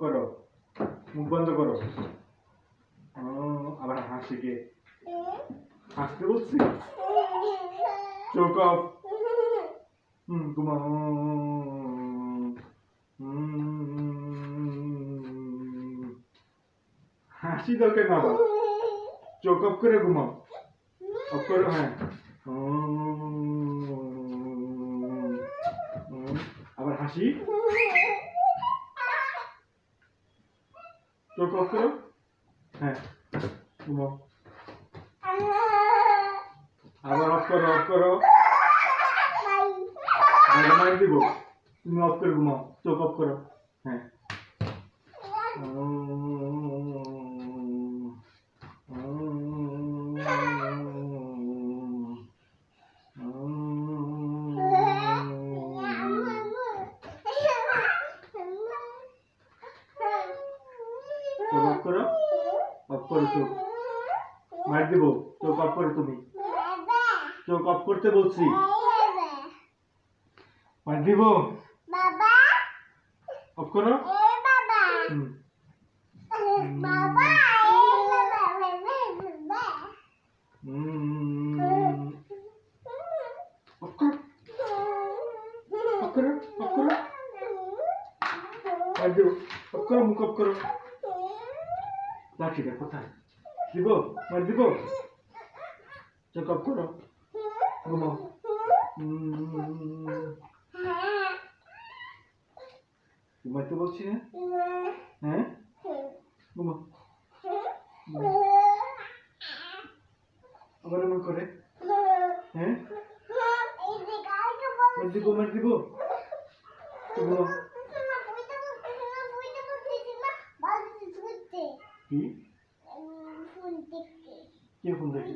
করো, মুখ বন্ধ করো। আবার হাসি কে হাসতে বলছি। চোখ অফ। ঘুমাও। হাসি দরকার না, আবার চোখ অফ করে ঘুমাও। অফ করো, হ্যাঁ। আবার হাসি। চোখ অফ করো, হ্যাঁ। ঘুমাও। আবার অফ করো, অফ করো। মার দিব। তুমি অফ করে ঘুমাও, চোখ অফ করো, হ্যাঁ। অফ করো, অফ করো চোখ। মার দিব। চোখ অফ করো তুমি। চোখ অফ করতে বলছি। মার দিব। অফ করো। অফ করো, অফ করো। মার দিব। অফ করো, মুখ অফ করো। লাঠিটা কোথায় দিব? মার দিব। চোখ অফ করো, ঘুমাও। ঘুমাইতে বলছি না, হ্যাঁ। ঘুমাও। আবার এমন করে, হ্যাঁ। মার দিব, মার দিব। ঘুমাও। কি? কে ফোন দেখে?